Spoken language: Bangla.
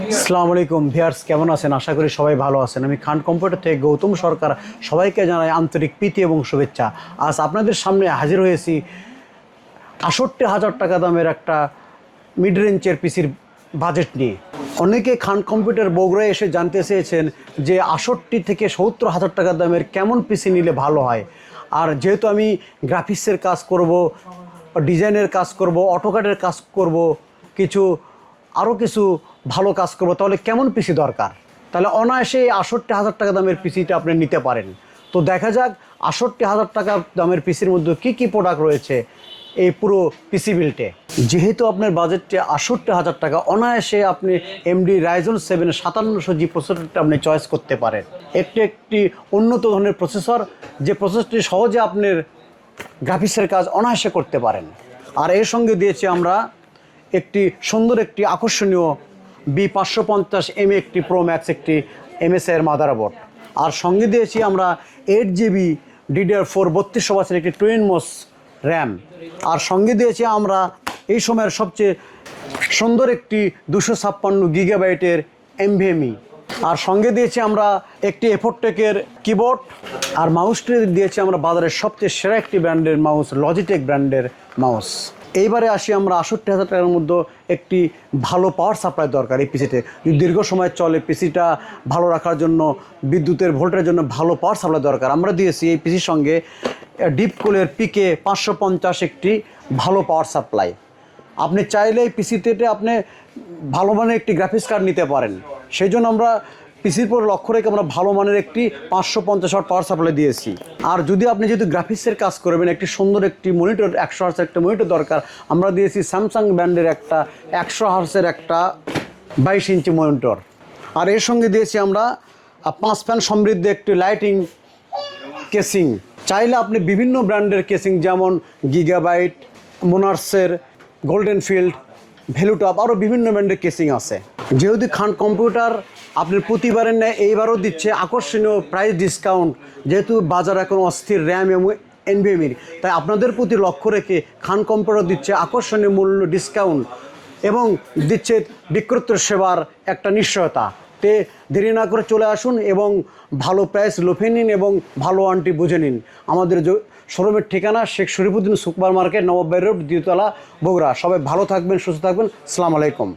আসসালামু আলাইকুম ভিউয়ার্স, কেমন আছেন? আশা করি সবাই ভালো আছেন। আমি খান কম্পিউটার থেকে গৌতম সরকার সবাইকে জানাই আন্তরিক প্রীতি এবং শুভেচ্ছা। আজ আপনাদের সামনে হাজির হয়েছি ৬৮,০০০ টাকা দামের একটা মিড রেঞ্জের পিসির বাজেট নিয়ে। অনেকে খান কম্পিউটার বগুড়ায় এসে জানতে চেয়েছেন যে ৬৮ থেকে ৭০,০০০ টাকা দামের কেমন পিসি নিলে ভালো হয়। আর যেহেতু আমি গ্রাফিক্সের কাজ করব, ডিজাইনের কাজ করব, অটোক্যাডের কাজ করব, আরও কিছু ভালো কাজ করব, তাহলে কেমন পিসি দরকার? তাহলে অনায়াসে ৬৮,০০০ টাকা দামের পিসিটা আপনি নিতে পারেন। তো দেখা যাক ৬৮,০০০ টাকা দামের পিসির মধ্যে কী প্রোডাক্ট রয়েছে এই পুরো পিসি বিল্টে। যেহেতু আপনার বাজেটে ৬৮,০০০ টাকা, অনায়াসে আপনি এমডি রাইজন 7 5700G প্রসেসরটা আপনি চয়েস করতে পারেন। একটি উন্নত ধরনের প্রসেসর, যে প্রসেসরটি সহজে আপনার গ্রাফিক্সের কাজ অনায়াসে করতে পারেন। আর এর সঙ্গে দিয়েছি আমরা সুন্দর একটি আকর্ষণীয় B550M একটি প্রো ম্যাক্স একটি MSI এর মাদারবোর্ড। আর সঙ্গে দিয়েছি আমরা 8GB DDR4 3200 ওয়াটের একটি টুইন মোস র্যাম। আর সঙ্গে দিয়েছি আমরা এই সময়ের সবচেয়ে সুন্দর একটি 256 গিগাবাইটের NVMe। আর সঙ্গে দিয়েছি আমরা একটি এফোরটেকের কিবোর্ড। আর মাউসটি দিয়েছি আমরা বাজারের সবচেয়ে সেরা একটি ব্র্যান্ডের মাউস, লজিটেক ব্র্যান্ডের মাউস। এইবারে আসি আমরা ৬৮,০০০ টাকার মধ্যে একটি ভালো পাওয়ার সাপ্লাই দরকার এই পিসিতে। যদি দীর্ঘ সময় চলে, পিসিটা ভালো রাখার জন্য বিদ্যুতের ভোল্টের জন্য ভালো পাওয়ার সাপ্লাই দরকার। আমরা দিয়েছি এই পিসির সঙ্গে ডিপকুলের পিকে 550 একটি ভালো পাওয়ার সাপ্লাই। আপনি চাইলে এই পিসিতে আপনি ভালো মানের একটি গ্রাফিক্স কার্ড নিতে পারেন। সেই জন্য আমরা পিসির পর লক্ষ্য রেখে আমরা ভালো মানের একটি 550 ওয়াট পাওয়ার সাপ্লাই দিয়েছি। আর যদি আপনি যেহেতু গ্রাফিক্সের কাজ করবেন, একটি সুন্দর একটি মনিটর, 100 হার্টজের একটা মনিটর দরকার, আমরা দিয়েছি স্যামসাং ব্র্যান্ডের একটা 100 হার্টজের একটা 22 ইঞ্চি মনিটর। আর এর সঙ্গে দিয়েছি আমরা 5 ফ্যান সমৃদ্ধ একটি লাইটিং কেসিং। চাইলে আপনি বিভিন্ন ব্র্যান্ডের কেসিং, যেমন গিগাবাইট, মোনার্সের, গোল্ডেন ফিল্ড, ভ্যালুটপ, আরও বিভিন্ন ব্র্যান্ডের কেসিং আছে। যেহেতু খান কম্পিউটার আপনার প্রতিবারের ন্যায় এইবারও দিচ্ছে আকর্ষণীয় প্রাইস ডিসকাউন্ট, যেহেতু বাজার এখন অস্থির র্যাম এবং NVMe, তাই আপনাদের প্রতি লক্ষ্য রেখে খান কম্পিউটার দিচ্ছে আকর্ষণীয় মূল্য ডিসকাউন্ট এবং দিচ্ছে বিক্রয়ের সেবার একটা নিশ্চয়তা। তে দেরি না করে চলে আসুন এবং ভালো প্রাইস লোভে নিন এবং ভালো ওয়ারেন্টি বুঝে নিন। আমাদের শোরুমের ঠিকানা শেখ শরীফুদ্দিন সুপার মার্কেট, নবাব বাড়ি রোড, 2 তলা, বগুড়া। সবাই ভালো থাকবেন, সুস্থ থাকবেন। আসসালামু আলাইকুম।